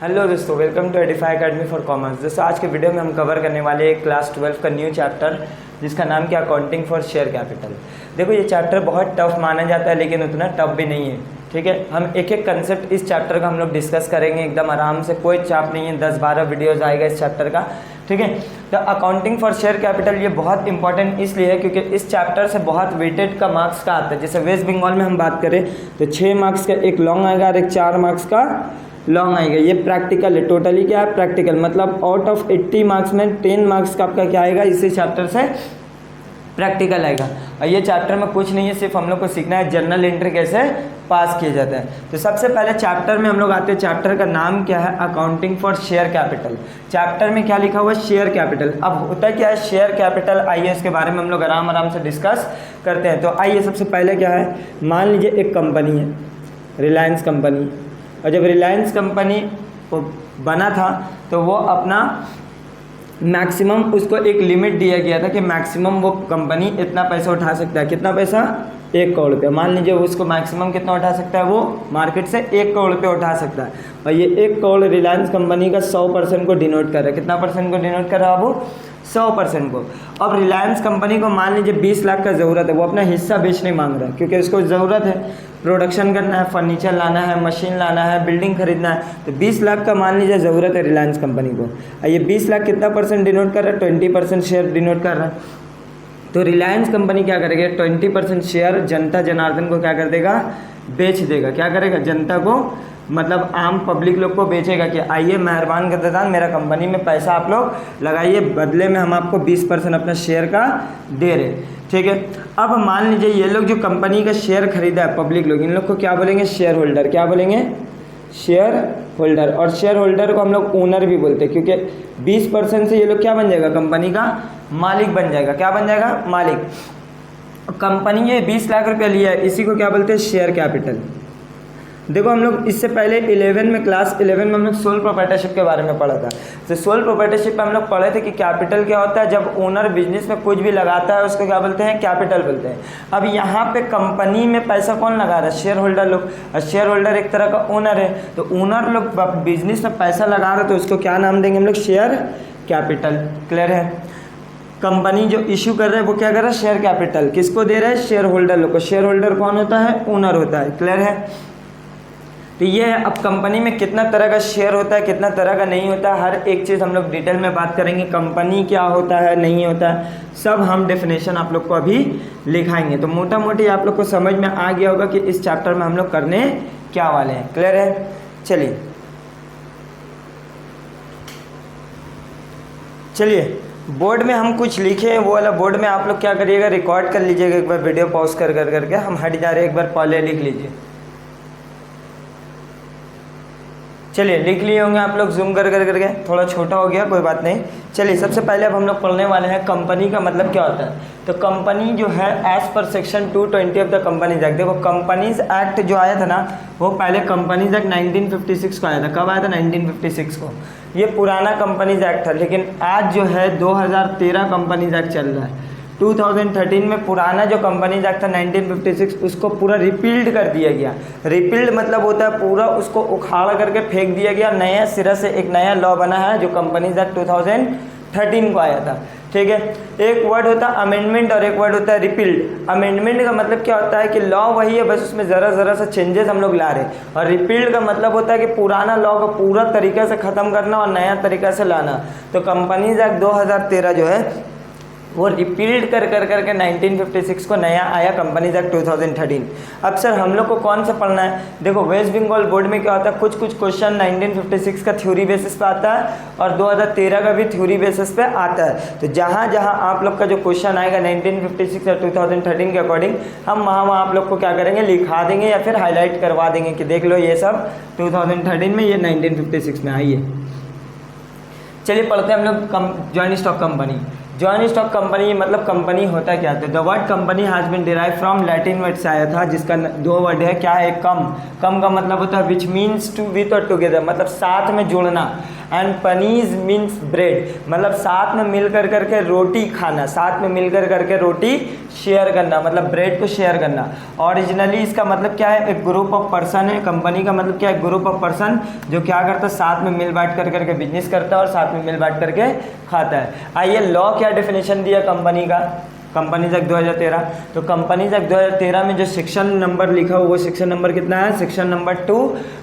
Hello दोस्तों, welcome to Edify academy for commerce. दोस्तों आज के वीडियो में हम कवर करने वाले हैं क्लास 12 का न्यू चैप्टर जिसका नाम क्या, अकाउंटिंग फॉर शेयर कैपिटल। देखो ये चैप्टर बहुत टफ माना जाता है लेकिन उतना टफ भी नहीं है। ठीक है, हम एक एक कंसेप्ट इस चैप्टर का हम लोग डिस्कस करेंगे एकदम आराम से, कोई चाप नहीं है। 10-12 वीडियोज़ आएगा इस चैप्टर का। ठीक है, तो अकाउंटिंग फॉर शेयर कैपिटल ये बहुत इंपॉर्टेंट इसलिए है क्योंकि इस चैप्टर से बहुत वेटेड का मार्क्स का आता है। जैसे वेस्ट बंगाल में हम बात करें तो 6 मार्क्स का एक लॉन्ग आएगा और एक 4 मार्क्स का लॉन्ग आएगा। ये प्रैक्टिकल है, टोटली क्या है, प्रैक्टिकल। मतलब आउट ऑफ 80 मार्क्स में 10 मार्क्स का आपका क्या आएगा, इसी चैप्टर से प्रैक्टिकल आएगा। और ये चैप्टर में कुछ नहीं है, सिर्फ हम लोग को सीखना है जर्नल एंट्री कैसे पास किया जाता है। तो सबसे पहले चैप्टर में हम लोग आते हैं। चैप्टर का नाम क्या है, accounting for share capital. Chapter में क्या लिखा हुआ है, शेयर कैपिटल। अब होता क्या है शेयर कैपिटल, आइए इसके बारे में हम लोग आराम से डिस्कस करते हैं। तो आइए सबसे पहले क्या है, मान लीजिए एक कंपनी है, रिलायंस कंपनी। और जब रिलायंस कंपनी बना था तो वो अपना मैक्सिमम, उसको एक लिमिट दिया गया था कि मैक्सिमम वो कंपनी इतना पैसा उठा सकता है। कितना पैसा, 1 करोड़ रुपया। मान लीजिए उसको मैक्सिमम कितना उठा सकता है, वो मार्केट से 1 करोड़ रुपया उठा सकता है। और ये 1 करोड़ रिलायंस कंपनी का 100% को डिनोट कर रहा है। कितना परसेंट को डिनोट कर रहा है वो, 100% को। अब रिलायंस कंपनी को मान लीजिए 20 लाख का ज़रूरत है, वो अपना हिस्सा बेचने मांग रहा है क्योंकि उसको ज़रूरत है, प्रोडक्शन करना है, फर्नीचर लाना है, मशीन लाना है, बिल्डिंग खरीदना है। तो 20 लाख का मान लीजिए ज़रूरत है रिलायंस कंपनी को। और ये 20 लाख कितना परसेंट डिनोट कर रहा है, 20% शेयर डिनोट कर रहा है। तो रिलायंस कंपनी क्या करेगा, 20% शेयर जनता जनार्दन को क्या कर देगा, बेच देगा। क्या करेगा, जनता को, मतलब आम पब्लिक लोग को बेचेगा कि आइए मेहरबान करदातान, मेरा कंपनी में पैसा आप लोग लगाइए, बदले में हम आपको 20% अपना शेयर का दे रहे। ठीक है, अब मान लीजिए ये लोग जो कंपनी का शेयर खरीदा है पब्लिक लोग, इन लोग को क्या बोलेंगे, शेयर होल्डर। क्या बोलेंगे, शेयर होल्डर। और शेयर होल्डर को हम लोग ओनर भी बोलते हैं क्योंकि 20% से ये लोग क्या बन जाएगा, कंपनी का मालिक बन जाएगा। क्या बन जाएगा, मालिक। कंपनी ये 20 लाख रुपया लिया है, इसी को क्या बोलते हैं, शेयर कैपिटल। देखो हम लोग इससे पहले 11 में, क्लास 11 में हम लोग सोल प्रोप्राइटरशिप के बारे में पढ़ा था। तो सोल प्रोप्राइटरशिप में हम लोग पढ़े थे कि कैपिटल क्या होता है, जब ओनर बिजनेस में कुछ भी लगाता है उसको क्या बोलते हैं, कैपिटल बोलते हैं। अब यहाँ पे कंपनी में पैसा कौन लगा रहा है, शेयर होल्डर लोग। और शेयर होल्डर एक तरह का ओनर है, तो ओनर लोग बिजनेस में पैसा लगा रहे, तो उसको क्या नाम देंगे हम लोग, शेयर कैपिटल। क्लियर है। कंपनी जो इश्यू कर रहा है वो क्या कर रहा है, शेयर कैपिटल। किसको दे रहा है, शेयर होल्डर लोग को। शेयर होल्डर कौन होता है, ओनर होता है। क्लियर है। तो ये है, अब कंपनी में कितना तरह का शेयर होता है, कितना तरह का नहीं होता है, हर एक चीज़ हम लोग डिटेल में बात करेंगे। कंपनी क्या होता है, नहीं होता है, सब हम डेफिनेशन आप लोग को अभी लिखाएंगे। तो मोटा मोटी आप लोग को समझ में आ गया होगा कि इस चैप्टर में हम लोग करने क्या वाले हैं। क्लियर है। चलिए बोर्ड में हम कुछ लिखे, वो वाला बोर्ड में आप लोग क्या करिएगा, रिकॉर्ड कर लीजिएगा। एक बार वीडियो पॉज कर करके हम हट जा रहे हैं, एक बार पहले लिख लीजिए। चलिए लिख लिए होंगे आप लोग, जूम कर करके, थोड़ा छोटा हो गया, कोई बात नहीं। चलिए सबसे पहले अब हम लोग पढ़ने वाले हैं कंपनी का मतलब क्या होता है। तो कंपनी जो है as per section 220 of the companies act. देखो कंपनीज एक्ट जो आया था ना, वो पहले कंपनीज एक्ट 1956 को आया था। कब आया था, 1956 को। ये पुराना कंपनीज एक्ट था, लेकिन आज जो है 2013 कंपनीज एक्ट चल रहा है। 2013 में पुराना जो कंपनीज एक्ट था 1956, उसको पूरा रिपील्ड कर दिया गया। रिपील्ड मतलब होता है पूरा उसको उखाड़ करके फेंक दिया गया, नया सिरा से एक नया लॉ बना है जो कंपनीज एक्ट 2013 को आया था। ठीक है, एक वर्ड होता है अमेंडमेंट और एक वर्ड होता है रिपील्ड। अमेंडमेंट का मतलब क्या होता है कि लॉ वही है, बस उसमें ज़रा सा चेंजेस हम लोग ला रहे हैं। और रिपील्ड का मतलब होता है कि पुराना लॉ को पूरा तरीके से ख़त्म करना और नया तरीका से लाना। तो कंपनीज एक्ट 2013 जो है वो रिपील्ड कर करके 1956 को नया आया कंपनीज एक्ट 2013। अब सर हम लोग को कौन सा पढ़ना है, देखो वेस्ट बंगाल बोर्ड में क्या होता है, कुछ क्वेश्चन 1956 का थ्योरी बेसिस पे आता है और 2013 का भी थ्योरी बेसिस पे आता है। तो जहाँ आप लोग का जो क्वेश्चन आएगा 1956 और 2013 के अकॉर्डिंग, हम वहाँ आप लोग को क्या करेंगे, लिखा देंगे या फिर हाईलाइट करवा देंगे कि देख लो ये सब 2013 में, ये 1956 में आई है। चलिए पढ़ते हैं हम लोग joint stock company. Joint stock company मतलब कंपनी होता क्या है। The word company has been derive from Latin word से आया था, जिसका 2 वर्ड है। क्या है, कम। कम का मतलब होता है विच मीन्स टू विथ और टुगेदर, मतलब साथ में जुड़ना। एंड पनीज मीन्स ब्रेड, मतलब साथ में मिल कर करके रोटी खाना, साथ में मिल कर करके रोटी शेयर करना, मतलब ब्रेड को शेयर करना। ओरिजिनली इसका मतलब क्या है, एक ग्रुप ऑफ पर्सन है। कंपनी का मतलब क्या है, ग्रुप ऑफ पर्सन जो क्या करता है, साथ में मिल बांट कर करके बिजनेस करता है और साथ में मिल बांट करके खाता है। आइए लॉ क्या डेफिनेशन दिया कंपनी का, कंपनीज एक्ट 2013। तो कंपनीज एक्ट 2013 में जो सेक्शन नंबर लिखा हुआ, वो सेक्शन नंबर कितना है, section number 2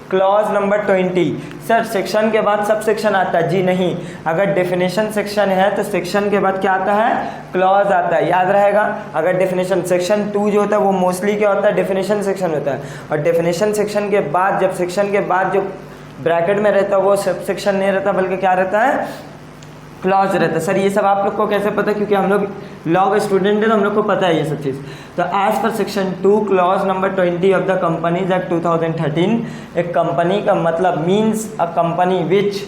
clause number 20। Sir section के बाद सब सेक्शन आता है? जी नहीं, अगर डेफिनेशन सेक्शन है तो सेक्शन के बाद क्या आता है, क्लॉज आता है, याद रहेगा। अगर डेफिनेशन सेक्शन 2 जो होता है वो मोस्टली क्या होता है, डेफिनेशन सेक्शन होता है, और डेफिनेशन सेक्शन के बाद, जब सेक्शन के बाद जो ब्रैकेट में रहता है वो सब सेक्शन नहीं रहता, बल्कि क्या रहता है, क्लॉज रहता है। सर ये सब आप लोग को कैसे पता, क्योंकि हम लोग लॉ के स्टूडेंट हैं तो हम लोग को पता है ये सब चीज़। तो as per section 2 clause number 20 of the companies act 2013, एक कंपनी का मतलब means a company which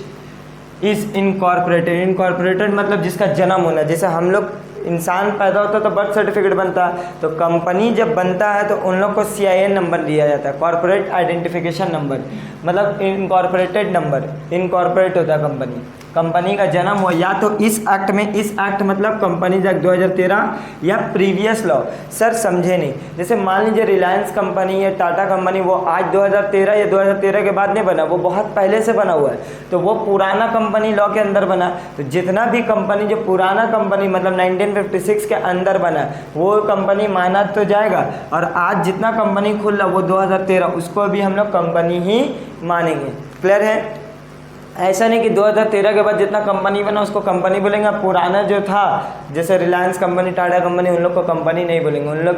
is incorporated. Incorporated मतलब जिसका जन्म होना, जैसे हम लोग इंसान पैदा होता है तो बर्थ सर्टिफिकेट बनता है, तो कंपनी जब बनता है तो उन लोग को CIN नंबर दिया जाता है, कॉर्पोरेट आइडेंटिफिकेशन नंबर, मतलब इनकॉर्पोरेटेड नंबर, इनकॉर्पोरेट होता है कंपनी। कंपनी का जन्म हो या तो इस एक्ट में, इस एक्ट मतलब कंपनीज एक्ट 2013 या प्रीवियस लॉ। सर समझे नहीं, जैसे मान लीजिए रिलायंस कंपनी या टाटा कंपनी, वो आज 2013 या 2013 के बाद नहीं बना, वो बहुत पहले से बना हुआ है, तो वो पुराना कंपनी लॉ के अंदर बना। तो जितना भी कंपनी जो पुराना कंपनी मतलब 1956 के अंदर बना, वो कंपनी माना तो जाएगा, और आज जितना कंपनी खुल रहा वो 2013, उसको भी हम लोग कंपनी ही मानेंगे। क्लियर है? ऐसा नहीं कि 2013 के बाद जितना कंपनी बना उसको कंपनी बोलेंगे, पुराना जो था जैसे रिलायंस कंपनी, टाटा कंपनी, उन लोग को कंपनी नहीं बोलेंगे, उन लोग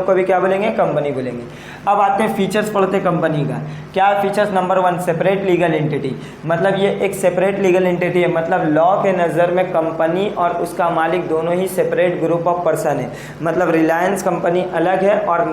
को भी क्या बोलेंगे, कंपनी बोलेंगे। अब आते हैं फीचर्स पढ़ते हैं कंपनी का। क्या features? Number 1 separate legal entity, मतलब ये एक सेपरेट लीगल एंटिटी है, मतलब लॉ के नज़र में कंपनी और उसका मालिक दोनों ही सेपरेट ग्रुप ऑफ पर्सन है। मतलब रिलायंस कंपनी अलग है और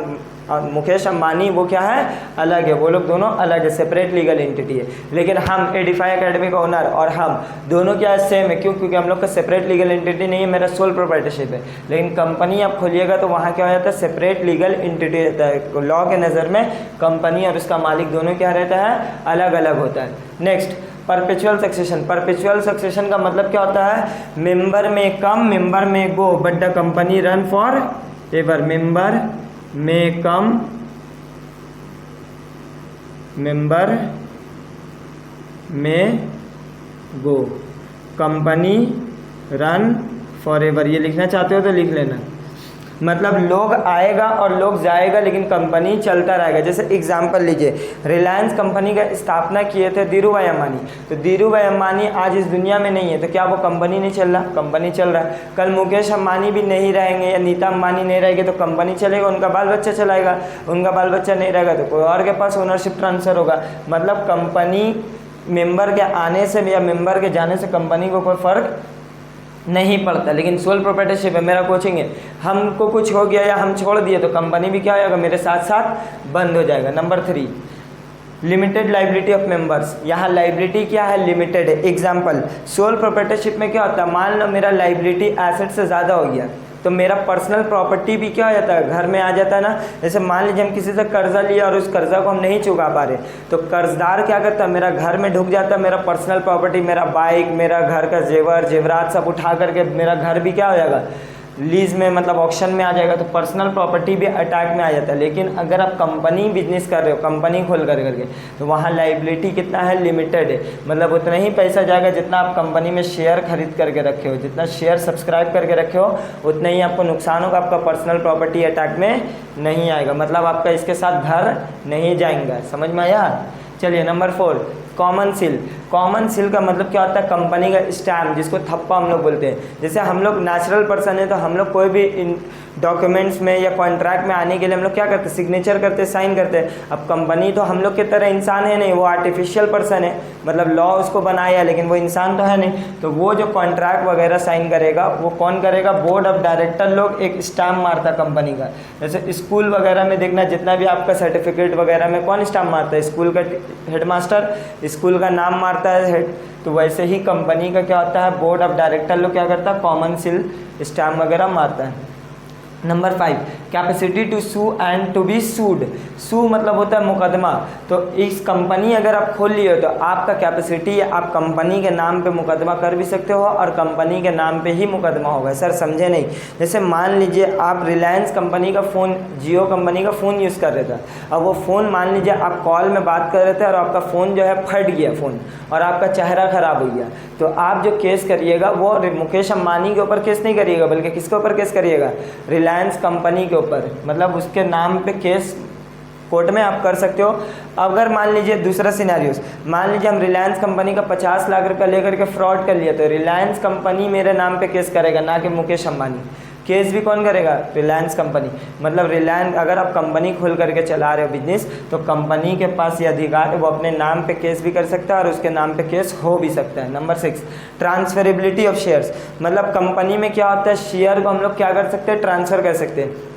मुकेश अंबानी वो क्या है, अलग है, वो लोग दोनों अलग है, सेपरेट लीगल एंटिटी है। लेकिन हम एडिफाई एकेडमी का ओनर और हम दोनों क्या है, सेम है। क्यों? क्योंकि हम लोग का सेपरेट लीगल एंटिटी नहीं है, मेरा सोल प्रोप्राइटरशिप है। लेकिन कंपनी आप खोलिएगा तो वहाँ क्या हो जाता है, सेपरेट लीगल एंटिटी रहता है। लॉ के नज़र में कंपनी और उसका मालिक दोनों क्या रहता है, अलग अलग होता है। Next perpetual succession. Perpetual succession का मतलब क्या होता है, मेंबर में कम मेंबर में go but the company run for ever. Member में कम मेंबर में गो कंपनी रन फॉर एवर। ये लिखना चाहते हो तो लिख लेना, मतलब लोग आएगा और लोग जाएगा लेकिन कंपनी चलता रहेगा। जैसे एग्जांपल लीजिए, रिलायंस कंपनी का स्थापना किए थे धीरू भाई अंबानी, तो धीरू भाई अंबानी आज इस दुनिया में नहीं है, तो क्या वो कंपनी नहीं चल रहा? कंपनी चल रहा है। कल मुकेश अंबानी भी नहीं रहेंगे या नीता अंबानी नहीं रहेगी तो कंपनी चलेगा, उनका बाल बच्चा चलाएगा, उनका बाल बच्चा नहीं रहेगा तो कोई और के पास ओनरशिप ट्रांसफर होगा। मतलब कंपनी मेंबर के आने से या मेंबर के जाने से कंपनी को कोई फ़र्क नहीं पड़ता। लेकिन सोल प्रोप्राइटरशिप है, मेरा कोचिंग है, हमको कुछ हो गया या हम छोड़ दिए तो कंपनी भी क्या होगा, मेरे साथ साथ बंद हो जाएगा। Number 3 limited liability of members. यहाँ लाइबिलिटी क्या है, लिमिटेड है। एग्जांपल, सोल प्रोप्राइटरशिप में क्या होता है, मान लो मेरा लाइबिलिटी एसेट से ज़्यादा हो गया तो मेरा पर्सनल प्रॉपर्टी भी क्या हो जाता है, घर में आ जाता है ना। जैसे मान लीजिए हम किसी से कर्जा लिया और उस कर्जा को हम नहीं चुका पा रहे, तो कर्जदार क्या करता है, मेरा घर में ढुक जाता है, मेरा पर्सनल प्रॉपर्टी, मेरा बाइक, मेरा घर का जेवरात सब उठा करके मेरा घर भी क्या हो जाएगा, लीज में, मतलब ऑक्शन में आ जाएगा, तो पर्सनल प्रॉपर्टी भी अटैक में आ जाता है। लेकिन अगर आप कंपनी बिजनेस कर रहे हो, कंपनी खोल करके, तो वहाँ लाइबिलिटी कितना है, लिमिटेड है। मतलब उतना ही पैसा जाएगा जितना आप कंपनी में शेयर खरीद करके रखे हो, जितना शेयर सब्सक्राइब करके रखे हो उतना ही आपको नुकसान होगा, आपका पर्सनल प्रॉपर्टी अटैक में नहीं आएगा, मतलब आपका इसके साथ घर नहीं जाएगा। समझ में आया? चलिए number 4 common seal. Common seal का मतलब क्या होता है, कंपनी का स्टैम्प, जिसको थप्पा हम लोग बोलते हैं। जैसे हम लोग नेचुरल पर्सन है तो हम लोग कोई भी इन डॉक्यूमेंट्स में या कॉन्ट्रैक्ट में आने के लिए हम लोग क्या करते हैं, सिग्नेचर करते हैं, साइन करते हैं। अब कंपनी तो हम लोग की तरह इंसान है नहीं, वो आर्टिफिशियल पर्सन है, मतलब लॉ उसको बनाया लेकिन वो इंसान तो है नहीं। तो वो जो कॉन्ट्रैक्ट वगैरह साइन करेगा वो कौन करेगा, बोर्ड ऑफ डायरेक्टर लोग एक स्टैम्प मारता कंपनी का। जैसे स्कूल वगैरह में देखना, जितना भी आपका सर्टिफिकेट वगैरह में कौन स्टैम्प मारता है, स्कूल का हेडमास्टर स्कूल का नाम मारता है हेड। तो वैसे ही कंपनी का क्या होता है, बोर्ड ऑफ डायरेक्टर लोग क्या करता है, कॉमन सील स्टैम्प वगैरह मारता है। Number 5, capacity to sue and to be sued. Sue मतलब होता है मुकदमा। तो इस कंपनी अगर आप खोल लिए हो तो आपका कैपेसिटी है, आप कंपनी के नाम पे मुकदमा कर भी सकते हो और कंपनी के नाम पे ही मुकदमा होगा। सर समझे नहीं? जैसे मान लीजिए आप रिलायंस कंपनी का फ़ोन, जियो कंपनी का फ़ोन यूज़ कर रहे थे। अब वो फ़ोन मान लीजिए आप कॉल में बात कर रहे थे और आपका फ़ोन जो है फट गया फ़ोन और आपका चेहरा ख़राब हो गया, तो आप जो केस करिएगा वो मुकेश अम्बानी के ऊपर केस नहीं करिएगा, बल्कि किसके ऊपर केस करिएगा? रिलायंस कंपनी के ऊपर, मतलब उसके नाम पे केस कोर्ट में आप कर सकते हो। अगर मान लीजिए दूसरा सिनेरियोस, मान लीजिए हम रिलायंस कंपनी का 50 लाख रुपया लेकर के फ्रॉड कर लिया, तो रिलायंस कंपनी मेरे नाम पे केस करेगा, ना कि मुकेश अम्बानी। केस भी कौन करेगा? रिलायंस कंपनी। मतलब रिलायंस, अगर आप कंपनी खोल करके चला रहे हो बिजनेस, तो कंपनी के पास ये अधिकार है, वो अपने नाम पे केस भी कर सकता है और उसके नाम पे केस हो भी सकता है। Number 6, transferability of shares. मतलब कंपनी में क्या होता है, शेयर को हम लोग क्या कर सकते हैं? ट्रांसफ़र कर सकते हैं।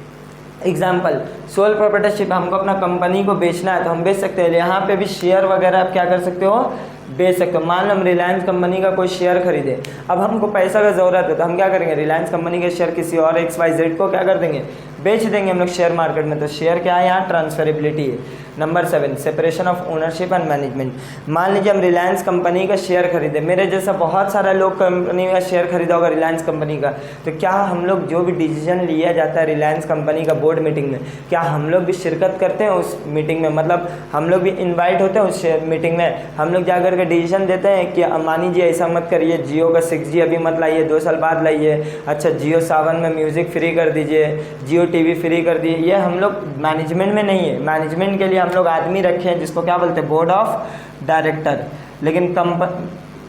एग्जाम्पल, सोल प्रोप्राइटरशिप, हमको अपना कंपनी को बेचना है तो हम बेच सकते हैं। यहाँ पे भी शेयर वगैरह आप क्या कर सकते हो? बेच सकते हो। मान लो हम रिलायंस कंपनी का कोई शेयर खरीदे, अब हमको पैसा का ज़रूरत है तो हम क्या करेंगे? रिलायंस कंपनी के शेयर किसी और XYZ को क्या कर देंगे? बेच देंगे हम लोग शेयर मार्केट में। तो शेयर क्या है? यहाँ ट्रांसफरेबिलिटी है। Number 7, separation of ownership and management. मान लीजिए हम रिलायंस कंपनी का शेयर खरीदे, मेरे जैसा बहुत सारा लोग कंपनी का शेयर खरीदा होगा रिलायंस कंपनी का, तो क्या हम लोग जो भी डिसीजन लिया जाता है रिलायंस कंपनी का बोर्ड मीटिंग में, क्या हम लोग भी शिरकत करते हैं उस मीटिंग में? मतलब हम लोग भी इन्वाइट होते हैं उस मीटिंग में, हम लोग जा करके डिसीजन देते हैं कि अम्बानी जी ऐसा मत करिए, जियो का 6G अभी मत लाइए, 2 साल बाद लाइए, अच्छा जियो सावन में म्यूज़िक फ्री कर दीजिए, जियो TV फ्री कर दीजिए। ये हम लोग मैनेजमेंट में नहीं है। मैनेजमेंट के लिए हम लोग आदमी रखे हैं जिसको क्या बोलते हैं? Board of director. लेकिन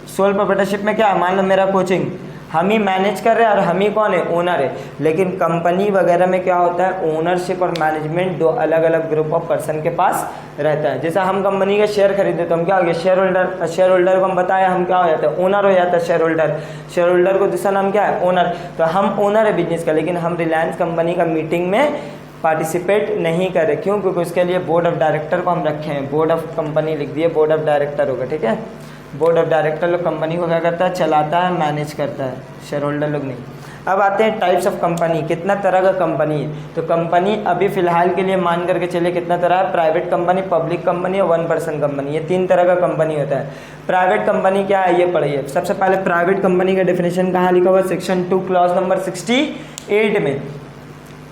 सोल प्रोप्राइटरशिप में क्या है? मान लो मेरा कोचिंग हम ही मैनेज कर रहे हैं और हम ही कौन है? ओनर है। लेकिन कंपनी वगैरह में क्या होता है? ओनरशिप और मैनेजमेंट दो अलग अलग ग्रुप ऑफ पर्सन के पास रहता है। जैसा हम कंपनी के शेयर खरीदे तो हम क्या हो गए? Share holder. शेयर होल्डर को हम बताया हम क्या हो जाता है? ओनर हो जाता है शेयर होल्डर। शेयर होल्डर को दूसरा नाम क्या है? ओनर। तो हम ओनर है बिजनेस का, लेकिन हम रिलायंस कंपनी का मीटिंग में पार्टिसिपेट नहीं करें। क्यों? क्योंकि उसके लिए बोर्ड ऑफ डायरेक्टर को हम रखे हैं। बोर्ड ऑफ कंपनी लिख दिए, बोर्ड ऑफ डायरेक्टर होगा, ठीक है। बोर्ड ऑफ डायरेक्टर लोग कंपनी को क्या करता है? चलाता है, मैनेज करता है, शेयर होल्डर लोग नहीं। अब आते हैं टाइप्स ऑफ कंपनी, कितना तरह का कंपनी है। तो कंपनी अभी फ़िलहाल के लिए मान करके चलिए कितना तरह है? प्राइवेट कंपनी, पब्लिक कंपनी और 1 पर्सन कंपनी, ये 3 तरह का कंपनी होता है। प्राइवेट कंपनी क्या है ये पढ़िए। सबसे पहले प्राइवेट कंपनी का डेफिनेशन कहाँ लिखा हुआ? सेक्शन 2 क्लॉज नंबर 68 में।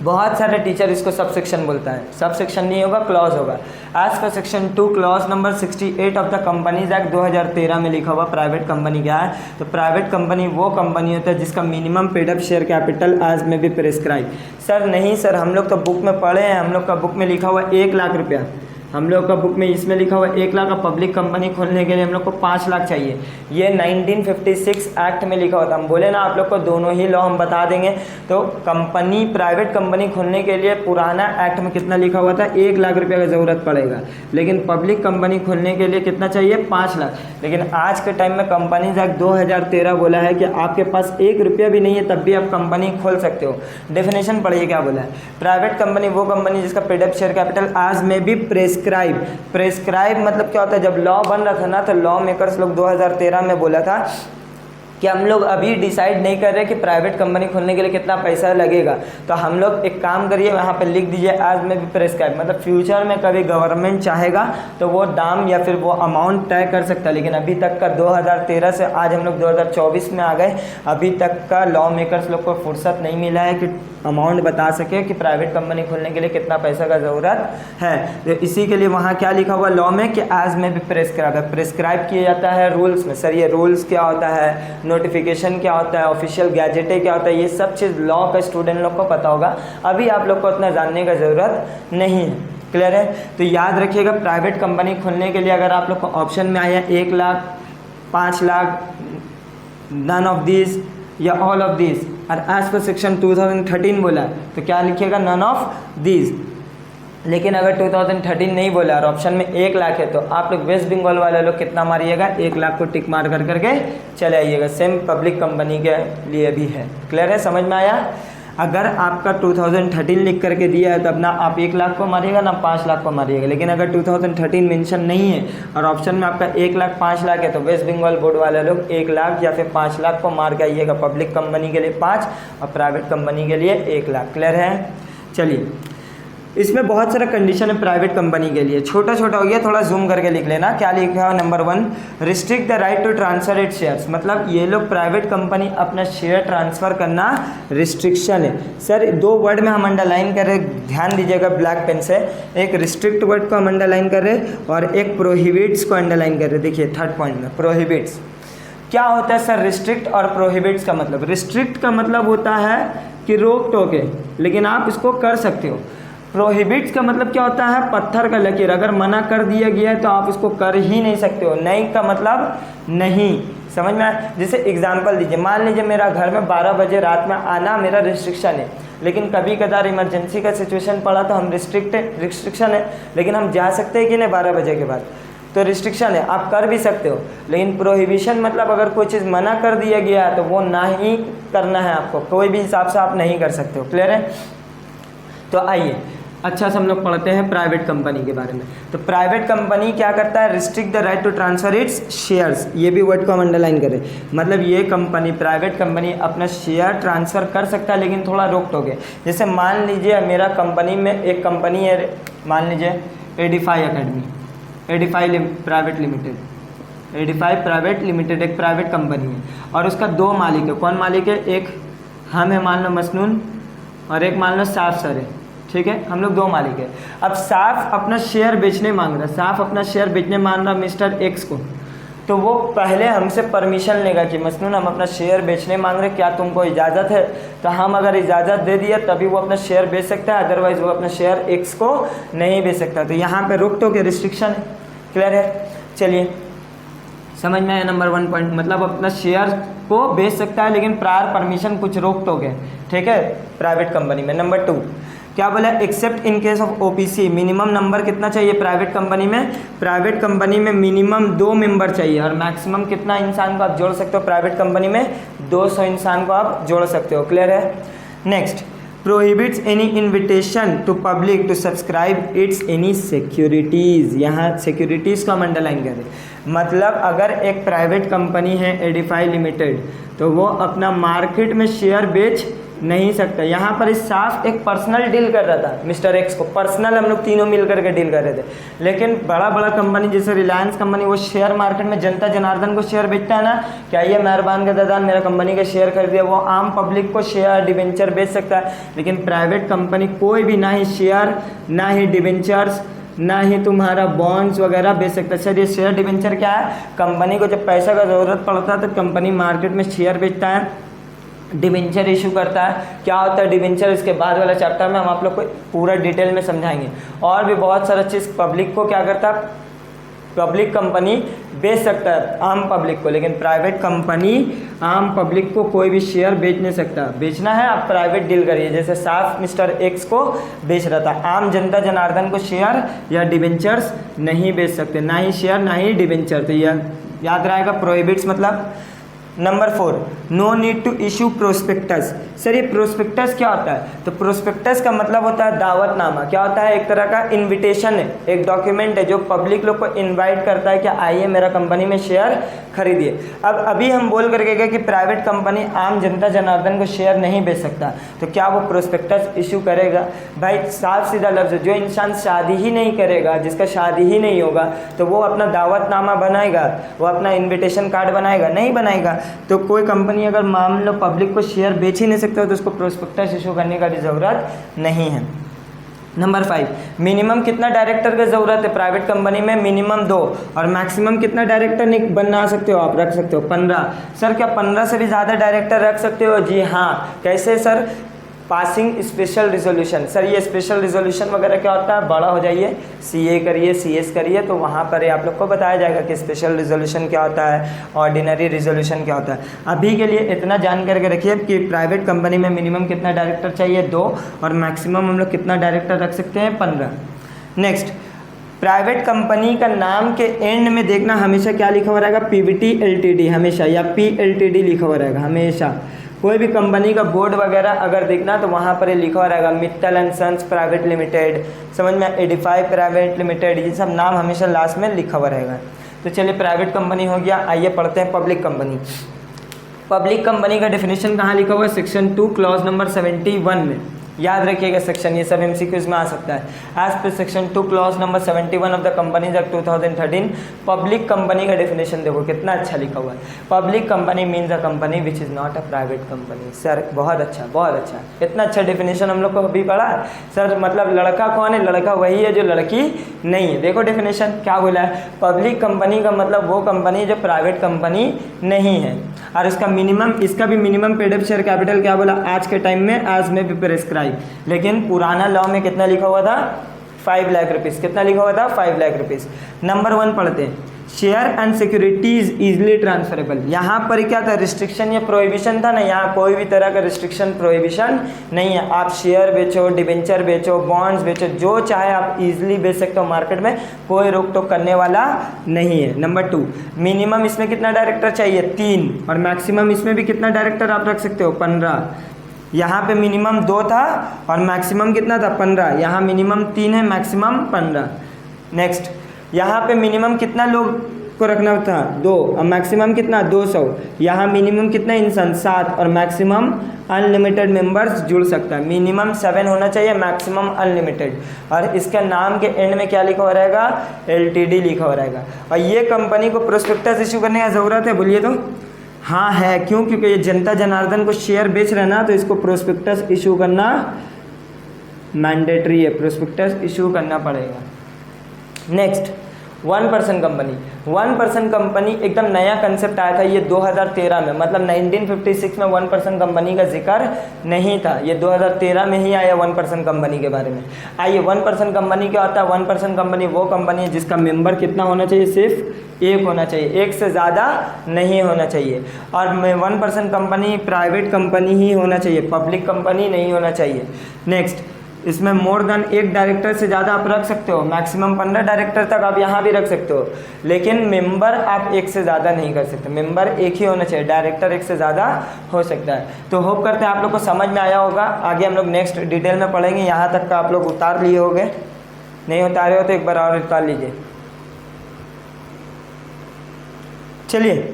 बहुत सारे टीचर इसको सब सेक्शन बोलता है, सब सेक्शन नहीं होगा, क्लॉज होगा। आज का section 2 clause number 68 of the companies act 2013 में लिखा हुआ प्राइवेट कंपनी क्या है। तो प्राइवेट कंपनी वो कंपनी होता है जिसका minimum paid up share capital आज में भी प्रेस्क्राइब। सर नहीं सर, हम लोग तो बुक में पढ़े हैं, हम लोग का बुक में लिखा हुआ 1 लाख रुपया, हम लोग का बुक में इसमें लिखा हुआ 1 लाख। का पब्लिक कंपनी खोलने के लिए हम लोग को 5 लाख चाहिए। ये 1956 एक्ट में लिखा होता है। हम बोले ना आप लोग को दोनों ही लॉ हम बता देंगे। तो कंपनी, प्राइवेट कंपनी खोलने के लिए पुराना एक्ट में कितना लिखा हुआ था? 1 लाख रुपये का ज़रूरत पड़ेगा। लेकिन पब्लिक कंपनी खोलने के लिए कितना चाहिए? 5 लाख। लेकिन आज के टाइम में कंपनीज एक्ट 2013 बोला है कि आपके पास 1 रुपया भी नहीं है तब भी आप कंपनी खोल सकते हो। डेफिनेशन पढ़िए क्या बोला है। प्राइवेट कंपनी वो कंपनी जिसका पेड अप शेयर कैपिटल आज में भी प्रेस्क्राइब मतलब क्या होता है? जब लॉ बन रहा था ना, तो लॉ मेकर्स लोग 2013 में बोला था कि हम लोग अभी डिसाइड नहीं कर रहे कि प्राइवेट कंपनी खोलने के लिए कितना पैसा लगेगा, तो हम लोग एक काम करिए, वहाँ पे लिख दीजिए आज में भी प्रेस्क्राइब। मतलब फ्यूचर में कभी गवर्नमेंट चाहेगा तो वो दाम या फिर वो अमाउंट तय कर सकता है। लेकिन अभी तक का 2013 से आज हम लोग 2024 में आ गए, अभी तक का लॉ मेकर्स लोग को फुर्सत नहीं मिला है कि अमाउंट बता सके कि प्राइवेट कंपनी खोलने के लिए कितना पैसा का ज़रूरत है। तो इसी के लिए वहाँ क्या लिखा हुआ लॉ में कि आज में भी प्रेस्क्राइब किया जाता है रूल्स में। सर ये रूल्स क्या होता है, नोटिफिकेशन क्या होता है, ऑफिशियल गैजेटे क्या होता है, ये सब चीज़ लॉ का स्टूडेंट लोग को पता होगा। अभी आप लोग को उतना जानने का ज़रूरत नहीं है। क्लियर है? तो याद रखिएगा, प्राइवेट कंपनी खोलने के लिए अगर आप लोग को ऑप्शन में आया 1 lakh, 5 lakh, none of this या ऑल ऑफ दिस, और एज पर सेक्शन 2013 बोला तो क्या लिखिएगा? None of this. लेकिन अगर 2013 नहीं बोला और ऑप्शन में 1 लाख है तो आप लोग वेस्ट बंगाल वाले लोग कितना मारिएगा? 1 लाख को टिक मार करके चले आइएगा। सेम पब्लिक कंपनी के लिए भी है। क्लियर है? समझ में आया? अगर आपका 2013 लिख करके दिया है तब ना आप 1 लाख को मारिएगा ना 5 लाख को मारिएगा, लेकिन अगर 2013 मेंशन नहीं है और ऑप्शन में आपका 1 लाख 5 लाख है तो वेस्ट बंगाल बोर्ड वाले लोग 1 लाख या फिर 5 लाख को मार के आइएगा। पब्लिक कंपनी के लिए 5 और प्राइवेट कंपनी के लिए 1 लाख। क्लियर है? चलिए, इसमें बहुत सारा कंडीशन है प्राइवेट कंपनी के लिए, छोटा छोटा हो गया, थोड़ा जूम करके लिख लेना। क्या लिखा है? Number 1, restrict the right to transfer it shares, मतलब ये लोग प्राइवेट कंपनी अपना शेयर ट्रांसफ़र करना रिस्ट्रिक्शन है। सर 2 वर्ड में हम अंडरलाइन कर रहे, ध्यान दीजिएगा ब्लैक पेन से। एक रिस्ट्रिक्ट वर्ड को हम अंडरलाइन कर रहे और एक प्रोहिबिट्स को अंडरलाइन कर रहे। देखिए थर्ड पॉइंट में प्रोहिबिट्स क्या होता है सर? रिस्ट्रिक्ट और प्रोहिबिट्स का मतलब, रिस्ट्रिक्ट का मतलब होता है कि रोक टोक है लेकिन आप इसको कर सकते हो। प्रोहिबिट्स का मतलब क्या होता है? पत्थर का लकीर, अगर मना कर दिया गया है तो आप उसको कर ही नहीं सकते हो। नहीं का मतलब नहीं, समझ में आया? जैसे एग्जांपल दीजिए, मान लीजिए मेरा घर में 12 बजे रात में आना मेरा रिस्ट्रिक्शन है, लेकिन कभी कदार इमरजेंसी का सिचुएशन पड़ा तो हम रिस्ट्रिक्शन है, लेकिन हम जा सकते हैं कि नहीं 12 बजे के बाद? तो रिस्ट्रिक्शन है, आप कर भी सकते हो। लेकिन प्रोहिबिशन मतलब अगर कोई चीज़ मना कर दिया गया है तो वो ना ही करना है आपको, कोई भी हिसाब से आप नहीं कर सकते हो। क्लियर है? तो आइए अच्छा से हम लोग पढ़ते हैं प्राइवेट कंपनी के बारे में। तो प्राइवेट कंपनी क्या करता है? Restrict the right to transfer its shares, ये भी वर्ड को हम अंडरलाइन करें, मतलब ये कंपनी प्राइवेट कंपनी अपना शेयर ट्रांसफ़र कर सकता है लेकिन थोड़ा रोक टोक है। जैसे मान लीजिए मेरा कंपनी में एक कंपनी है, मान लीजिए Edify academy, Edify private limited, Edify private limited एक प्राइवेट कंपनी है और उसका 2 मालिक है। कौन मालिक है? एक हम है मान लो मसनून और एक मान लो साफ सर है, ठीक है? हम लोग 2 मालिक है। अब साफ अपना शेयर बेचने मांग रहा है, साफ अपना शेयर बेचने मांग रहा मिस्टर एक्स को, तो वो पहले हमसे परमिशन लेगा कि मसनून हम अपना शेयर बेचने मांग रहे, क्या तुमको इजाज़त है? तो हम अगर इजाज़त दे दिया तभी वो अपना शेयर बेच सकता है, अदरवाइज वो अपना शेयर एक्स को नहीं बेच सकता। तो यहाँ पे रोक टोक के रिस्ट्रिक्शन है। क्लियर है? चलिए समझ में आया? नंबर 1 पॉइंट, मतलब अपना शेयर को बेच सकता है लेकिन प्रायर परमिशन कुछ रोक टोक है, ठीक है, प्राइवेट कंपनी में। नंबर 2 क्या बोला? Accept in case of OPC, minimum number कितना चाहिए प्राइवेट कंपनी में? प्राइवेट कंपनी में मिनिमम 2 मेंबर चाहिए और मैक्सिमम कितना इंसान को आप जोड़ सकते हो प्राइवेट कंपनी में? 200 इंसान को आप जोड़ सकते हो। क्लियर है? Next, prohibits any invitation to public to subscribe its any securities, यहाँ सिक्योरिटीज़ का हम अंडरलाइन करें, मतलब अगर एक प्राइवेट कंपनी है एडिफाई लिमिटेड तो वो अपना मार्केट में शेयर बेच नहीं सकता। यहाँ पर इस साफ एक पर्सनल डील कर रहा था मिस्टर एक्स को, पर्सनल हम लोग तीनों मिल करके डील कर रहे थे। लेकिन बड़ा बड़ा कंपनी जैसे रिलायंस कंपनी, वो शेयर मार्केट में जनता जनार्दन को शेयर बेचता है ना, क्या ये मेहरबान का दादा मेरा कंपनी का शेयर खरीदिया, वो आम पब्लिक को शेयर डिवेंचर बेच सकता है। लेकिन प्राइवेट कंपनी कोई भी ना ही शेयर, ना ही डिवेंचर्स, ना ही तुम्हारा बॉन्ड्स वगैरह बेच सकता है। सर ये शेयर डिवेंचर क्या है? कंपनी को जब पैसा का ज़रूरत पड़ता है तो कंपनी मार्केट में शेयर बेचता है, डिवेंचर इशू करता है। क्या होता है डिवेंचर? इसके बाद वाला चैप्टर में हम आप लोग को पूरा डिटेल में समझाएंगे। और भी बहुत सारा चीज़ पब्लिक को क्या करता है? पब्लिक कंपनी बेच सकता है आम पब्लिक को, लेकिन प्राइवेट कंपनी आम पब्लिक को कोई भी शेयर बेच नहीं सकता। बेचना है आप प्राइवेट डील करिए, जैसे साफ मिस्टर एक्स को बेच रहा था। आम जनता जनार्दन को शेयर या डिवेंचर्स नहीं बेच सकते, ना ही शेयर ना ही डिवेंचर। तो यह याद रहेगा प्रोहिबिट्स मतलब। Number 4, no need to issue prospectus. Sir ये प्रोस्पेक्टस क्या होता है? तो प्रोस्पेक्टस का मतलब होता है दावतनामा। क्या होता है? एक तरह का इनविटेशन है, एक डॉक्यूमेंट है जो पब्लिक लोग को इनवाइट करता है कि आइए मेरा कंपनी में शेयर खरीदिए। अब अभी हम बोल करके गए कि प्राइवेट कंपनी आम जनता जनार्दन को शेयर नहीं बेच सकता, तो क्या वो प्रोस्पेक्टस इशू करेगा? भाई साफ सीधा लफ्ज़, जो इंसान शादी ही नहीं करेगा, जिसका शादी ही नहीं होगा, तो वो अपना दावतनामा बनाएगा, वो अपना इन्विटेशन कार्ड बनाएगा? नहीं बनाएगा। तो कोई कंपनी अगर मान लो पब्लिक को शेयर बेच ही नहीं सकता तो उसको प्रोस्पेक्टस इशू करने का भी ज़रूरत नहीं है। नंबर 5, मिनिमम कितना डायरेक्टर की ज़रूरत है प्राइवेट कंपनी में? मिनिमम 2 और मैक्सिमम कितना डायरेक्टर बना सकते हो आप? रख सकते हो 15। सर क्या 15 से भी ज़्यादा डायरेक्टर रख सकते हो? जी हाँ। कैसे sir? Passing special resolution. Sir ये स्पेशल रिजोल्यूशन वगैरह क्या होता है? बड़ा हो जाइए, सीए करिए, सीएस करिए, तो वहाँ पर आप लोग को बताया जाएगा कि स्पेशल रिजोल्यूशन क्या होता है, ऑर्डिनरी रिजोल्यूशन क्या होता है। अभी के लिए इतना जान करके रखिए कि प्राइवेट कंपनी में मिनिमम कितना डायरेक्टर चाहिए? 2 और मैक्सिमम हम लोग कितना डायरेक्टर रख सकते हैं? 15। नेक्स्ट, प्राइवेट कंपनी का नाम के एंड में देखना हमेशा क्या लिखा हुआ रहेगा? पीवीटी एलटीडी हमेशा, या पीएलटीडी लिखा हुआ रहेगा हमेशा। कोई भी कंपनी का बोर्ड वगैरह अगर देखना तो वहाँ पर ये लिखा हुआ रहेगा Mittal and sons private limited, समझ में, एडिफाई प्राइवेट लिमिटेड, ये सब नाम हमेशा लास्ट में लिखा हुआ रहेगा। तो चलिए प्राइवेट कंपनी हो गया, आइए पढ़ते हैं पब्लिक कंपनी। पब्लिक कंपनी का डेफिनेशन कहाँ लिखा हुआ है? सेक्शन 2 क्लॉज नंबर 71 में, याद रखिएगा सेक्शन, ये सब एमसीक्यूज में आ सकता है। As per section 2 clause number 71 of the companies act 2013, public company का डेफिनेशन देखो कितना अच्छा लिखा हुआ है। Public company means a company which is not a private company. Sir बहुत अच्छा, बहुत अच्छा, इतना अच्छा डेफिनेशन हम लोग को अभी पढ़ा। सर मतलब लड़का कौन है? लड़का वही है जो लड़की नहीं है। देखो डेफिनेशन क्या बोला है, पब्लिक कंपनी का मतलब वो कंपनी जो प्राइवेट कंपनी नहीं है, और इसका मिनिमम, इसका भी minimum paid up share capital क्या बोला आज के टाइम में, एज में भी प्रेस्क्राइब, लेकिन पुराना लॉ में कितना लिखा हुआ था? 5 लाख रुपीज़। कितना लिखा हुआ था? 5 लाख रुपीज़। नंबर 1 पढ़ते हैं, share and securities easily transferable. यहाँ पर क्या था? रिस्ट्रिक्शन या प्रोहिबिशन था ना, यहाँ कोई भी तरह का रिस्ट्रिक्शन प्रोहिबिशन नहीं है। आप शेयर बेचो, डिबेंचर बेचो, बॉन्ड्स बेचो, जो चाहे आप इजीली बेच सकते हो मार्केट में, कोई रोक टोक करने वाला नहीं है। नंबर 2, मिनिमम इसमें कितना डायरेक्टर चाहिए? 3, और मैक्सिमम इसमें भी कितना डायरेक्टर आप रख सकते हो? 15। यहाँ पे मिनिमम 2 था और मैक्सिमम कितना था? 15। यहाँ मिनिमम 3 है, मैक्सिमम 15। नेक्स्ट, यहाँ पे मिनिमम कितना लोग को रखना था? 2, और मैक्सिमम कितना? 200। यहाँ मिनिमम कितना इंसान? 7, और मैक्सिमम अनलिमिटेड मेंबर्स जुड़ सकता है। मिनिमम 7 होना चाहिए, मैक्सिमम अनलिमिटेड। और इसका नाम के एंड में क्या लिखा हो रहेगा? LTD लिखा हो रहेगा। और ये कंपनी को प्रोस्पेक्टस इशू करने की ज़रूरत है? बोलिए तो हाँ है। क्यों? क्योंकि ये जनता जनार्दन को शेयर बेच रहे ना, तो इसको प्रोस्पेक्टस इशू करना मैंडेटरी है, प्रोस्पेक्टस इशू करना पड़ेगा। Next, 1% company. 1% कंपनी एकदम नया कंसेप्ट आया था ये 2013 में, मतलब 1956 में 1% कंपनी का जिक्र नहीं था, ये 2013 में ही आया 1% कंपनी के बारे में। आइए, 1% कंपनी क्या होता है? 1% कंपनी वो कंपनी है जिसका मेंबर कितना होना चाहिए? सिर्फ 1 होना चाहिए, 1 से ज़्यादा नहीं होना चाहिए। और 1% कंपनी प्राइवेट कंपनी ही होना चाहिए, पब्लिक कंपनी नहीं होना चाहिए। नेक्स्ट, इसमें मोर देन 1 डायरेक्टर से ज़्यादा आप रख सकते हो, मैक्सिमम 15 डायरेक्टर तक आप यहाँ भी रख सकते हो, लेकिन मेंबर आप 1 से ज़्यादा नहीं कर सकते। मेंबर 1 ही होना चाहिए, डायरेक्टर 1 से ज़्यादा हो सकता है। तो होप करते हैं आप लोग को समझ में आया होगा। आगे हम लोग नेक्स्ट डिटेल में पढ़ेंगे। यहाँ तक का आप लोग उतार लिए होंगे, नहीं उतारे हो तो एक बार और उतार लीजिए। चलिए,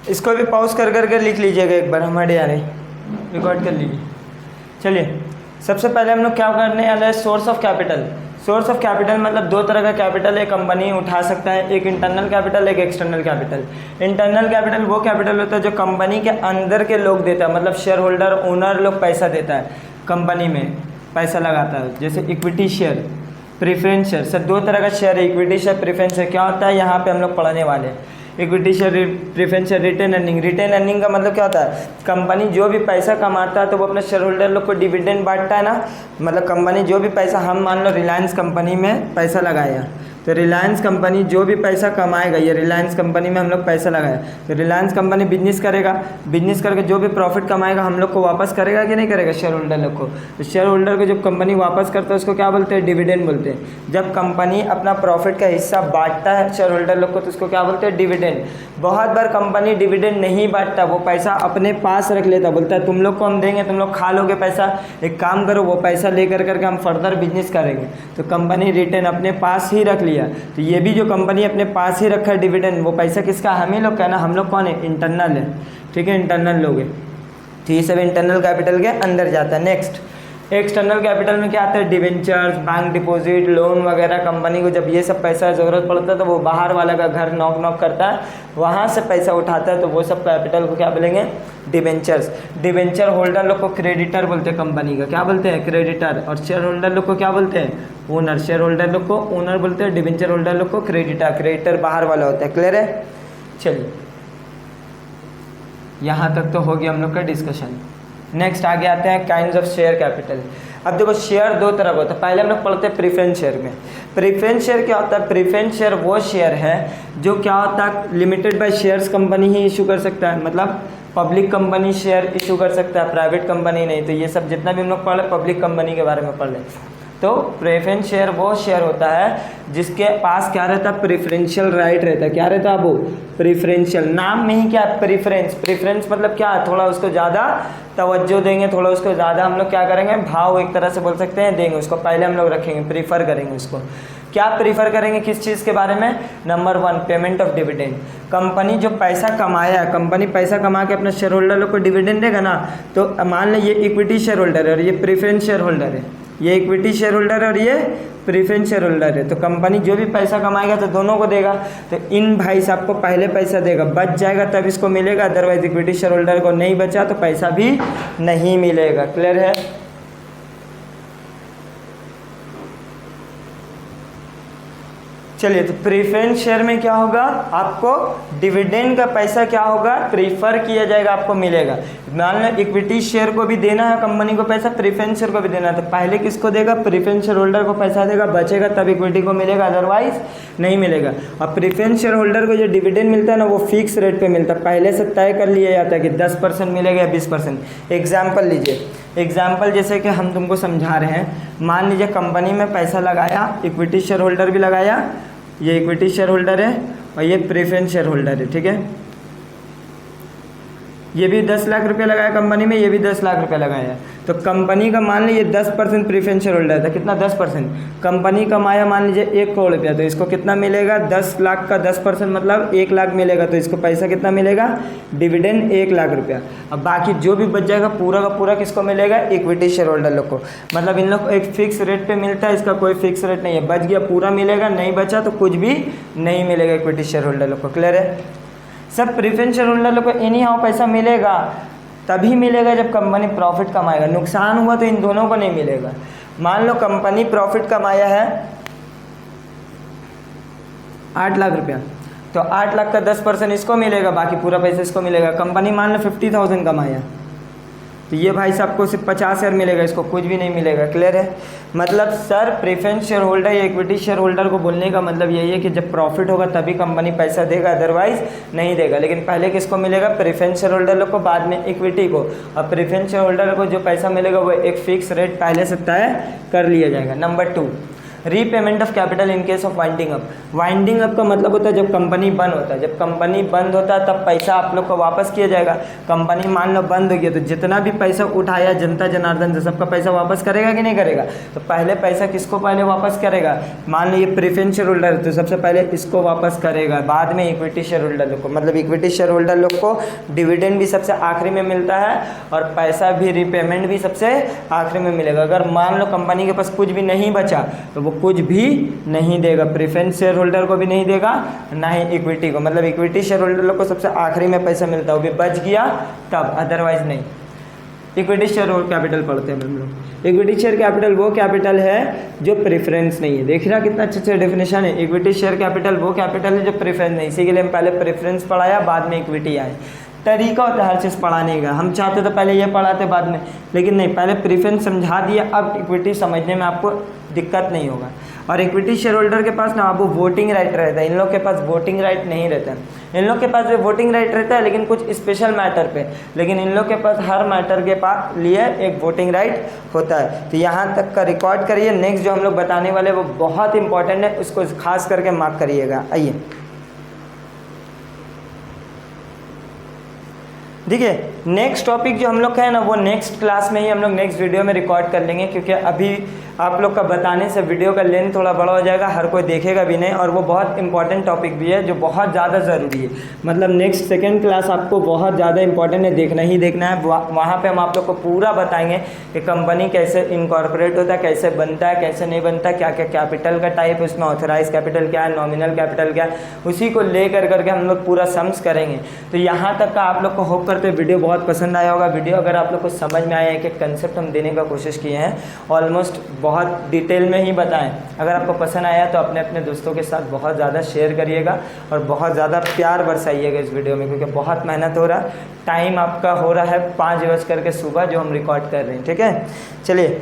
इसको भी पॉज कर करके लिख लीजिएगा एक बार, हमारे यार रिकॉर्ड कर लीजिए। चलिए, सबसे पहले हम लोग क्या करने वाले हैं? Source of capital. Source of capital मतलब 2 तरह का कैपिटल एक कंपनी उठा सकता है, एक इंटरनल कैपिटल, एक एक्सटर्नल कैपिटल। इंटरनल कैपिटल वो कैपिटल होता है जो कंपनी के अंदर के लोग देता है, मतलब शेयर होल्डर, ओनर लोग पैसा देता है, कंपनी में पैसा लगाता है। जैसे equity share, preference share. Sir 2 तरह का शेयर है, इक्विटी शेयर, प्रेफरेंस शेयर। क्या होता है यहाँ पे हम लोग पढ़ने वाले हैं। Equity share, preference share, retain earning. Retain earning का मतलब क्या होता है? कंपनी जो भी पैसा कमाता है तो वो अपने शेयर होल्डर लोग को डिविडेंड बांटता है ना, मतलब कंपनी जो भी पैसा, हम मान लो रिलायंस कंपनी में पैसा लगाया, तो रिलायंस कंपनी जो भी पैसा कमाएगा, ये रिलायंस कंपनी में हम लोग पैसा लगाए, तो रिलायंस कंपनी बिजनेस करेगा, बिजनेस करके जो भी प्रॉफिट कमाएगा हम लोग को वापस करेगा कि नहीं करेगा? शेयर होल्डर लोग को। तो शेयर होल्डर को जब कंपनी वापस करता है उसको क्या बोलते हैं? डिविडेंड बोलते हैं। जब कंपनी अपना प्रॉफिट का हिस्सा बांटता है शेयर होल्डर लोग को तो उसको क्या बोलते हैं? डिविडेंड। बहुत बार कंपनी डिविडेंड नहीं बांटता, वो पैसा अपने पास रख लेता, बोलता है तुम लोग को हम देंगे, तुम लोग खा लोगे पैसा, एक काम करो वो पैसा लेकर करके हम फर्दर बिजनेस करेंगे। तो कंपनी रिटेन अपने पास ही रख लिया। तो ये भी जो कंपनी अपने पास ही रखा है डिविडेंड, वो पैसा किसका? हम ही लोग का ना। हम लोग कौन है? इंटरनल है, ठीक है, इंटरनल लोग है। तो ये सब इंटरनल कैपिटल के अंदर जाता है। नेक्स्ट, एक्सटर्नल कैपिटल में क्या आता है? डिवेंचर्स, बैंक डिपॉजिट, लोन वगैरह। कंपनी को जब ये सब पैसा ज़रूरत पड़ता है तो वो बाहर वाला का घर नॉक नॉक करता है, वहाँ से पैसा उठाता है, तो वो सब कैपिटल को क्या बोलेंगे? डिवेंचर्स। डिवेंचर होल्डर लोग को क्रेडिटर बोलते हैं, कंपनी का क्या बोलते हैं? क्रेडिटर। और शेयर होल्डर लोग को क्या बोलते हैं? ओनर। शेयर होल्डर लोग को ओनर बोलते हैं, डिवेंचर होल्डर लोग को क्रेडिटर। क्रेडिटर बाहर वाला होता है। क्लियर है? चलिए, यहाँ तक तो हो गया हम लोग का डिस्कशन। नेक्स्ट आगे आते हैं काइंड्स ऑफ शेयर कैपिटल। अब देखो, शेयर 2 तरह का होता है। पहले हम लोग पढ़ते हैं प्रेफरेंस शेयर में। प्रेफरेंस शेयर क्या होता है? प्रेफरेंस शेयर वो शेयर है जो क्या होता है? Limited by shares company he issue कर सकता है, मतलब पब्लिक कंपनी शेयर इशू कर सकता है, प्राइवेट कंपनी नहीं। तो ये सब जितना भी हम लोग पढ़ रहे पब्लिक कंपनी के बारे में पढ़ रहे। तो प्रेफरेंस शेयर वो शेयर होता है जिसके पास क्या रहता है, प्रेफरेंशियल राइट रहता है। क्या रहता है वो, प्रेफरेंशियल। नाम में ही क्या है, प्रेफरेंस। प्रेफरेंस मतलब क्या है, थोड़ा उसको ज़्यादा तवज्जो देंगे, थोड़ा उसको ज़्यादा हम लोग क्या करेंगे, भाव एक तरह से बोल सकते हैं देंगे, उसको पहले हम लोग रखेंगे, प्रीफर करेंगे उसको। क्या प्रीफर करेंगे, किस चीज़ के बारे में, number 1 payment of dividend. Company जो पैसा कमाया, कंपनी पैसा कमा के अपने शेयर होल्डर लोग को डिविडेंड देगा ना, तो मान लो ये इक्विटी शेयर होल्डर है और ये प्रेफरेंस शेयर होल्डर है, ये इक्विटी शेयर होल्डर है और ये प्रेफरेंस शेयर होल्डर है। तो कंपनी जो भी पैसा कमाएगा तो दोनों को देगा। तो इन भाई साहब को पहले पैसा देगा, बच जाएगा तब इसको मिलेगा, अदरवाइज इक्विटी शेयर होल्डर को नहीं बचा तो पैसा भी नहीं मिलेगा। क्लियर है। चलिए, तो प्रेफरेंस शेयर में क्या होगा, आपको डिविडेंड का पैसा क्या होगा, प्रीफर किया जाएगा, आपको मिलेगा। मान लो इक्विटी शेयर को भी देना है कंपनी को पैसा, प्रेफरेंस शेयर को भी देना है, तो पहले किसको देगा, प्रेफरेंस शेयर होल्डर को पैसा देगा, बचेगा तब इक्विटी को मिलेगा, अदरवाइज नहीं मिलेगा। और प्रेफरेंस शेयर होल्डर को जो डिविडेंड मिलता है ना, वो फिक्स रेट पे मिलता है, पहले से तय कर लिया जाता है कि 10% मिलेगा या 20%। एग्जाम्पल लीजिए, एग्जाम्पल जैसे कि हम तुमको समझा रहे हैं, मान लीजिए कंपनी में पैसा लगाया, इक्विटी शेयर होल्डर भी लगाया, ये इक्विटी शेयर होल्डर है और ये प्रेफरेंस शेयर होल्डर है, ठीक है। ये भी 10 लाख रुपए लगाया कंपनी में, ये भी 10 लाख रुपए लगाया। तो कंपनी का मान लीजिए 10% प्रेफरेंस शेयर होल्डर था, कितना 10%। कंपनी कमाया मान लीजिए 1 करोड़ रुपया, तो इसको कितना मिलेगा, 10 लाख का 10% मतलब 1 लाख मिलेगा, तो इसको पैसा कितना मिलेगा, डिविडेंड 1 लाख रुपया। अब बाकी जो भी बच जाएगा पूरा का पूरा किसको मिलेगा, इक्विटी शेयर होल्डर लोग को। मतलब इन लोग को एक फिक्स रेट पे मिलता है, इसका कोई फिक्स रेट नहीं है, बच गया पूरा मिलेगा, नहीं बचा तो कुछ भी नहीं मिलेगा इक्विटी शेयर होल्डर लोग को। क्लियर है। सब प्रेफरेंस शेयर होल्डर लोग को एनी हाउ पैसा मिलेगा, तभी मिलेगा जब कंपनी प्रॉफिट कमाएगा। नुकसान हुआ तो इन दोनों को नहीं मिलेगा। मान लो कंपनी प्रॉफिट कमाया है 8 लाख रुपया, तो 8 लाख का 10% इसको मिलेगा, बाकी पूरा पैसा इसको मिलेगा। कंपनी मान लो 50,000 कमाया, तो ये भाई साहब को सिर्फ 50,000 मिलेगा, इसको कुछ भी नहीं मिलेगा। क्लियर है। मतलब सर प्रेफरेंस शेयर होल्डर या इक्विटी शेयर होल्डर को बोलने का मतलब यही है कि जब प्रॉफिट होगा तभी कंपनी पैसा देगा, अदरवाइज नहीं देगा। लेकिन पहले किसको मिलेगा, प्रेफरेंस शेयर होल्डर लोग को, बाद में इक्विटी को। और प्रेफरेंस शेयर होल्डर को जो पैसा मिलेगा वो एक फिक्स रेट पहले से तय कर लिया जाएगा। Number 2, repayment of capital in case of winding up. Winding up का मतलब होता है जब कंपनी बंद होता है, जब कंपनी बंद होता है तब पैसा आप लोग को वापस किया जाएगा। कंपनी मान लो बंद हो गया तो जितना भी पैसा उठाया जनता जनार्दन से सबका पैसा वापस करेगा कि नहीं करेगा। तो पहले पैसा किसको पहले वापस करेगा, मान लो ये प्रेफरेंस शेयर होल्डर तो सबसे पहले इसको वापस करेगा, बाद में इक्विटी शेयर होल्डर लोग को। मतलब इक्विटी शेयर होल्डर लोग को डिविडेंड भी सबसे आखिरी में मिलता है और पैसा भी रीपेमेंट भी सबसे आखिरी में मिलेगा। अगर मान लो कंपनी के पास कुछ भी नहीं बचा तो कुछ भी नहीं देगा, प्रेफरेंस शेयर होल्डर को भी नहीं देगा, ना ही इक्विटी को। मतलब इक्विटी शेयर होल्डर को सबसे आखिरी में पैसा मिलता है, वो भी बच गया तब, अदरवाइज नहीं। इक्विटी शेयर कैपिटल पढ़ते हैं हम लोग। इक्विटी शेयर कैपिटल वो कैपिटल है जो प्रेफरेंस नहीं है। देख रहा कितना अच्छा डेफिनेशन है। इक्विटी शेयर कैपिटल वो कैपिटल है जो प्रेफरेंस नहीं, इसी के लिए हम पहले प्रेफरेंस पढ़ाया, बाद में इक्विटी आए। तरीका होता है हर चीज़ पढ़ाने का। हम चाहते तो पहले ये पढ़ाते बाद में, लेकिन नहीं, पहले प्रेफरेंस समझा दिया, अब इक्विटी समझने में आपको दिक्कत नहीं होगा। और इक्विटी शेयर होल्डर के पास ना आपको वोटिंग राइट रहता है, इन लोग के पास वोटिंग राइट नहीं रहता है। इन लोग के पास वोटिंग राइट रहता है लेकिन कुछ स्पेशल मैटर पे, लेकिन इन लोग के पास हर मैटर के पास लिए एक वोटिंग राइट होता है। तो यहाँ तक का रिकॉर्ड करिए। नेक्स्ट जो हम लोग बताने वाले वो बहुत इंपॉर्टेंट है, उसको खास करके मार्क करिएगा। आइए देखिए, नेक्स्ट टॉपिक जो हम लोग का है ना वो नेक्स्ट क्लास में ही हम लोग नेक्स्ट वीडियो में रिकॉर्ड कर लेंगे, क्योंकि अभी आप लोग का बताने से वीडियो का लेंथ थोड़ा बड़ा हो जाएगा, हर कोई देखेगा भी नहीं, और वो बहुत इंपॉर्टेंट टॉपिक भी है जो बहुत ज़्यादा ज़रूरी है। मतलब नेक्स्ट सेकेंड क्लास आपको बहुत ज़्यादा इंपॉर्टेंट है, देखना ही देखना है। वहाँ पे हम आप लोग को पूरा बताएंगे कि कंपनी कैसे इनकॉर्पोरेट होता है, कैसे बनता है, कैसे नहीं बनता, क्या क्या कैपिटल का टाइप है उसमें, ऑथराइज कैपिटल क्या है, नॉमिनल कैपिटल क्या है, उसी को ले करके हम लोग पूरा सम्स करेंगे। तो यहाँ तक का आप लोग को होप करते वीडियो बहुत पसंद आया होगा। वीडियो अगर आप लोग को समझ में आया है कि कंसेप्ट हम देने का कोशिश किए हैं, ऑलमोस्ट बहुत डिटेल में ही बताएं। अगर आपको पसंद आया तो अपने अपने दोस्तों के साथ बहुत ज़्यादा शेयर करिएगा और बहुत ज़्यादा प्यार बरसाइएगा इस वीडियो में, क्योंकि बहुत मेहनत हो रहा, टाइम आपका हो रहा है 5 बज करके सुबह जो हम रिकॉर्ड कर रहे हैं। ठीक है, चलिए